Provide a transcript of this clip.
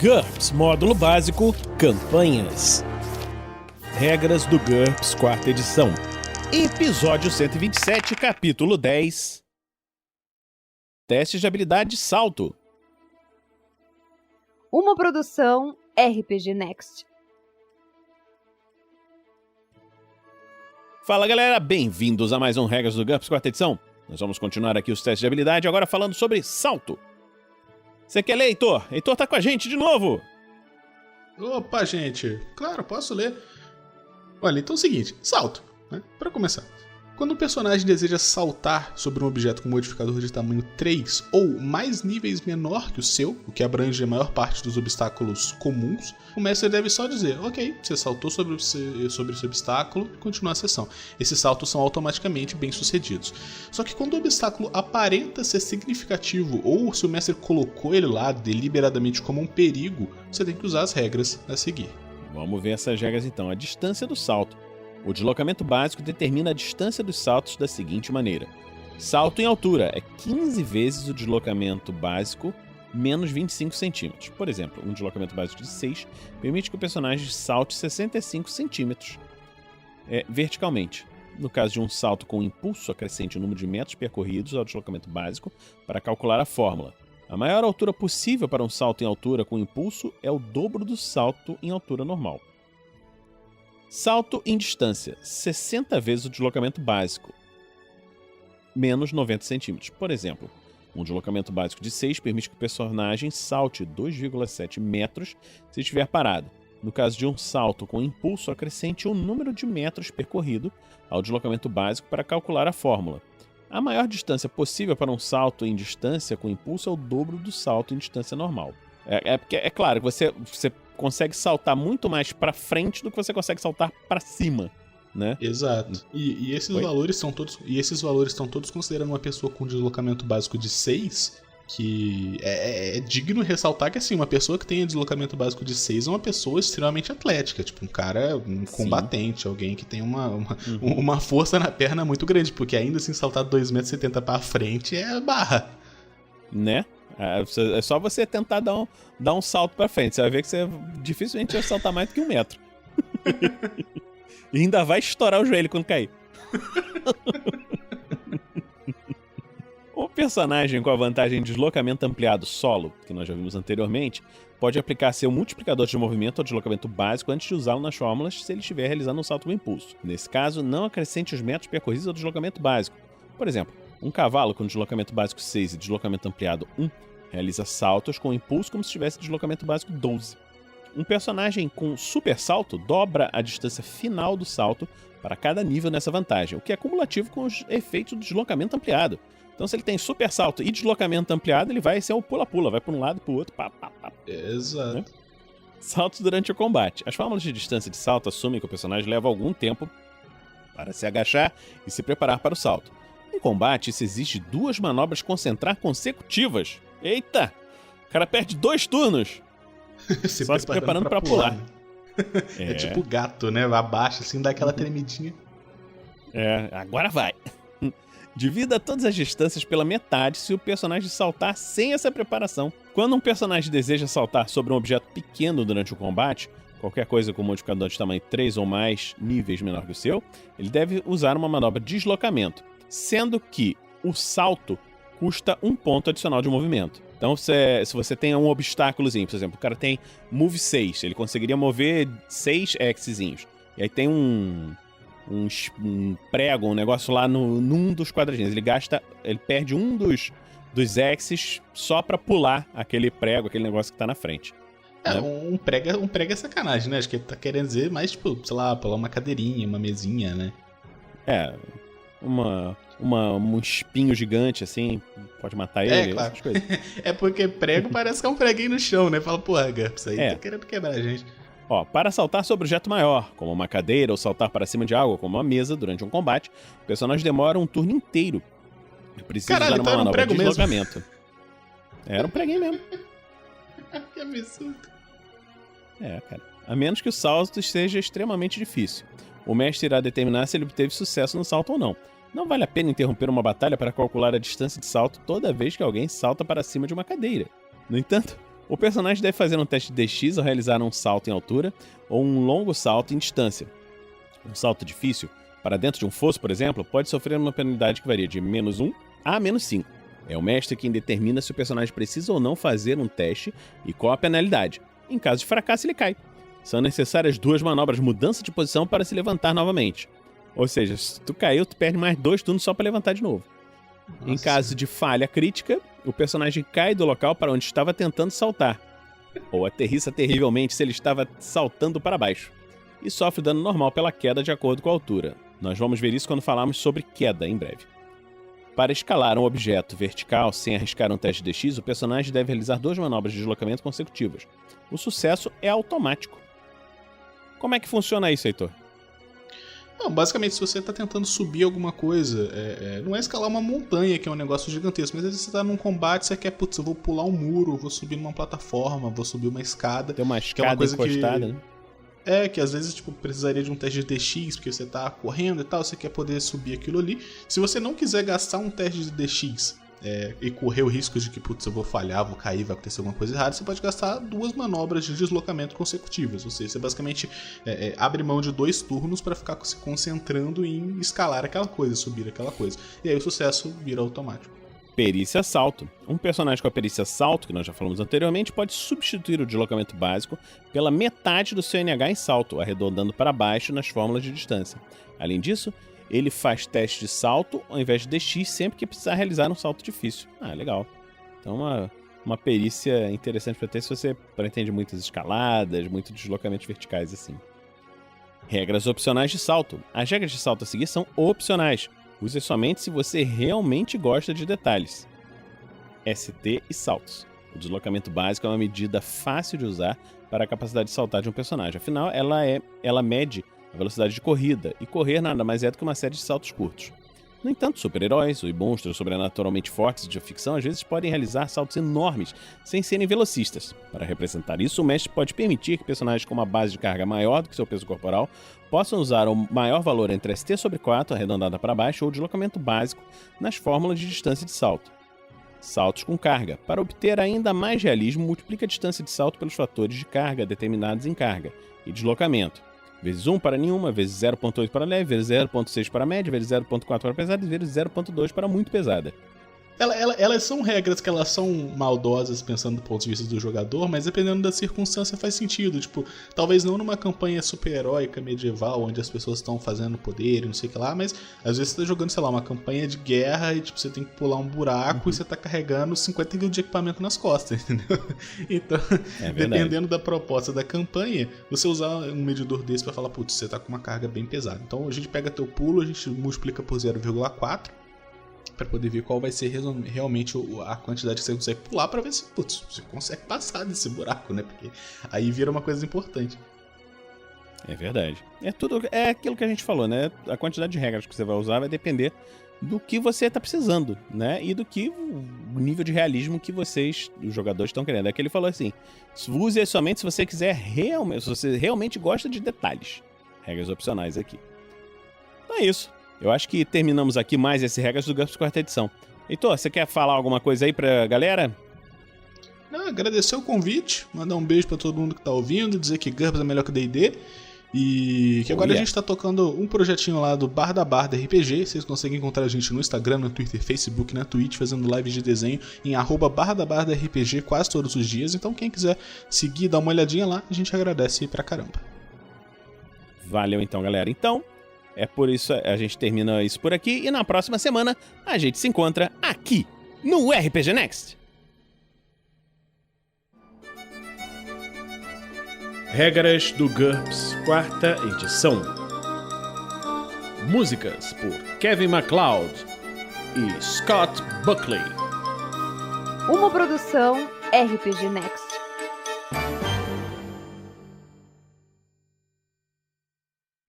GURPS Módulo Básico Campanhas. Regras do GURPS 4ª edição. Episódio 127, capítulo 10. Testes de habilidade salto. Uma produção RPG Next. Fala galera, bem-vindos a mais um Regras do GURPS 4ª edição. Nós vamos continuar aqui os testes de habilidade, agora falando sobre salto. Você quer ler, Heitor? Heitor tá com a gente de novo! Opa, gente! Claro, posso ler. Olha, então é o seguinte, salto, né? Para começar. Quando um personagem deseja saltar sobre um objeto com modificador de tamanho 3 ou mais níveis menor que o seu, o que abrange a maior parte dos obstáculos comuns, o mestre deve só dizer, ok, você saltou sobre esse obstáculo e continua a sessão. Esses saltos são automaticamente bem-sucedidos. Só que quando o obstáculo aparenta ser significativo ou se o mestre colocou ele lá deliberadamente como um perigo, você tem que usar as regras a seguir. Vamos ver essas regras então. A distância do salto. O deslocamento básico determina a distância dos saltos da seguinte maneira. Salto em altura é 15 vezes o deslocamento básico menos 25 centímetros. Por exemplo, um deslocamento básico de 6 permite que o personagem salte 65 centímetros verticalmente. No caso de um salto com impulso, acrescente o número de metros percorridos ao deslocamento básico para calcular a fórmula. A maior altura possível para um salto em altura com impulso é o dobro do salto em altura normal. Salto em distância, 60 vezes o deslocamento básico, menos 90 centímetros. Por exemplo, um deslocamento básico de 6 permite que o personagem salte 2,7 metros se estiver parado. No caso de um salto com impulso, acrescente o número de metros percorrido ao deslocamento básico para calcular a fórmula. A maior distância possível para um salto em distância com impulso é o dobro do salto em distância normal. Porque é claro que você consegue saltar muito mais para frente do que você consegue saltar para cima, né? Exato. E esses valores estão todos considerando uma pessoa com deslocamento básico de 6, que é digno ressaltar que assim, uma pessoa que tem deslocamento básico de 6 é uma pessoa extremamente atlética, tipo um combatente, alguém que tem uma força na perna muito grande, porque ainda assim saltar 2,70 m para frente é barra. Né? É só você tentar dar um salto pra frente. Você vai ver que você dificilmente vai saltar mais do que 1 metro. E ainda vai estourar o joelho quando cair. O personagem com a vantagem de deslocamento ampliado solo, que nós já vimos anteriormente, pode aplicar seu multiplicador de movimento ao deslocamento básico antes de usá-lo nas fórmulas se ele estiver realizando um salto com impulso. Nesse caso, não acrescente os metros percorridos ao deslocamento básico. Por exemplo, um cavalo com deslocamento básico 6 e deslocamento ampliado 1 realiza saltos com impulso como se tivesse deslocamento básico 12. Um personagem com super salto dobra a distância final do salto para cada nível nessa vantagem, o que é cumulativo com os efeitos do deslocamento ampliado. Então, se ele tem super salto e deslocamento ampliado, ele vai ser o pula-pula, vai para um lado e para o outro. Exato. Né? Saltos durante o combate. As fórmulas de distância de salto assumem que o personagem leva algum tempo para se agachar e se preparar para o salto. Em combate, isso exige 2 manobras concentrar consecutivas. Eita! O cara perde 2 turnos. Só se preparando pra pular. É tipo gato, né? Abaixa assim, dá aquela tremidinha. Agora vai. Divida todas as distâncias pela metade se o personagem saltar sem essa preparação. Quando um personagem deseja saltar sobre um objeto pequeno durante o combate, qualquer coisa com modificador de tamanho 3 ou mais níveis menor que o seu, ele deve usar uma manobra de deslocamento, sendo que o salto custa 1 ponto adicional de movimento. Então, se você tem um obstáculozinho, por exemplo, o cara tem move 6, ele conseguiria mover 6 Xzinhos. E aí tem um prego, um negócio lá num dos quadradinhos. Ele perde um dos X's só pra pular aquele prego, aquele negócio que tá na frente. Né? Um prego é sacanagem, né? Acho que ele tá querendo dizer mais, tipo, sei lá, pular uma cadeirinha, uma mesinha, né? Um espinho gigante, assim, pode matar ele, claro. essas coisas. É porque prego parece que é um preguinho no chão, né? Fala, porra, GURPS aí tá querendo quebrar a gente. Para saltar sobre objeto maior, como uma cadeira, ou saltar para cima de algo, como uma mesa, durante um combate, o personagem demora um turno inteiro. Precisa usar uma manobra de deslocamento. Era um preguinho mesmo. Que absurdo. Cara. A menos que o salto seja extremamente difícil. O mestre irá determinar se ele obteve sucesso no salto ou não. Não vale a pena interromper uma batalha para calcular a distância de salto toda vez que alguém salta para cima de uma cadeira. No entanto, O personagem deve fazer um teste de DX ao realizar um salto em altura ou um longo salto em distância. Um salto difícil, para dentro de um fosso, por exemplo, pode sofrer uma penalidade que varia de -1 a -5. É o mestre quem determina se o personagem precisa ou não fazer um teste e qual a penalidade. Em caso de fracasso, ele cai. São necessárias 2 manobras de mudança de posição para se levantar novamente. Ou seja, se tu caiu, tu perde mais 2 turnos só para levantar de novo. Nossa. Em caso de falha crítica, o personagem cai do local para onde estava tentando saltar. Ou aterrissa terrivelmente se ele estava saltando para baixo. E sofre dano normal pela queda de acordo com a altura. Nós vamos ver isso quando falarmos sobre queda em breve. Para escalar um objeto vertical sem arriscar um teste de DX, o personagem deve realizar 2 manobras de deslocamento consecutivas. O sucesso é automático. Como é que funciona isso, Heitor? Não, basicamente, se você está tentando subir alguma coisa, não é escalar uma montanha, que é um negócio gigantesco, mas às vezes você está num combate, você quer, putz, eu vou pular um muro, eu vou subir numa plataforma, vou subir uma escada. Tem uma escada que é uma coisa encostada, que... né? Que às vezes precisaria de um teste de DX, porque você tá correndo e tal, você quer poder subir aquilo ali. Se você não quiser gastar um teste de DX e correr o risco de que, putz, eu vou falhar, vou cair, vai acontecer alguma coisa errada, você pode gastar 2 manobras de deslocamento consecutivas. Ou seja, você basicamente abre mão de 2 turnos para ficar se concentrando em escalar aquela coisa, subir aquela coisa. E aí o sucesso vira automático. Perícia Salto. Um personagem com a perícia Salto, que nós já falamos anteriormente, pode substituir o deslocamento básico pela metade do seu NH em salto, arredondando para baixo nas fórmulas de distância. Além disso, ele faz teste de salto ao invés de DX sempre que precisar realizar um salto difícil. Ah, legal. Então uma perícia interessante para ter se você pretende muitas escaladas, muitos deslocamentos verticais assim. Regras opcionais de salto. As regras de salto a seguir são opcionais. Use somente se você realmente gosta de detalhes. ST e saltos. O deslocamento básico é uma medida fácil de usar para a capacidade de saltar de um personagem. Afinal, ela mede a velocidade de corrida, e correr nada mais é do que uma série de saltos curtos. No entanto, super-heróis e monstros sobrenaturalmente fortes de ficção às vezes podem realizar saltos enormes sem serem velocistas. Para representar isso, o mestre pode permitir que personagens com uma base de carga maior do que seu peso corporal possam usar o maior valor entre ST/4, arredondada para baixo, ou deslocamento básico nas fórmulas de distância de salto. Saltos com carga. Para obter ainda mais realismo, multiplica a distância de salto pelos fatores de carga determinados em carga e deslocamento. Vezes 1 para nenhuma, vezes 0.8 para leve, vezes 0.6 para média, vezes 0.4 para pesada e vezes 0.2 para muito pesada. Elas são regras que elas são maldosas pensando do ponto de vista do jogador, mas dependendo da circunstância faz sentido. Tipo, talvez não numa campanha super-heróica medieval, onde as pessoas estão fazendo poder e não sei o que lá, mas às vezes você tá jogando, sei lá, uma campanha de guerra e tipo, você tem que pular um buraco e você tá carregando 50 kg de equipamento nas costas, entendeu? Então, dependendo da proposta da campanha, você usar um medidor desse pra falar, putz, você tá com uma carga bem pesada. Então a gente pega teu pulo, a gente multiplica por 0,4, para poder ver qual vai ser realmente a quantidade que você consegue pular, para ver se você consegue passar desse buraco, né? Porque aí vira uma coisa importante. É verdade. É aquilo que a gente falou, né? A quantidade de regras que você vai usar vai depender do que você está precisando, né? E do que o nível de realismo que vocês, os jogadores, estão querendo. É que ele falou assim: use somente se você quiser realmente, se você realmente gosta de detalhes. Regras opcionais aqui. Então é isso. Eu acho que terminamos aqui mais esse Regras do GURPS 4ª edição. Heitor, você quer falar alguma coisa aí pra galera? Não, agradecer o convite, mandar um beijo pra todo mundo que tá ouvindo, dizer que GURPS é melhor que D&D e que agora a gente tá tocando um projetinho lá do Bar da Barda RPG. Vocês conseguem encontrar a gente no Instagram, no Twitter, Facebook, na Twitch, fazendo lives de desenho em @bardabardarpg quase todos os dias. Então quem quiser seguir, dar uma olhadinha lá, a gente agradece pra caramba. Valeu então, galera. Então, é por isso a gente termina isso por aqui e na próxima semana a gente se encontra aqui no RPG Next. Regras do GURPS 4ª edição. Músicas por Kevin MacLeod e Scott Buckley. Uma produção RPG Next.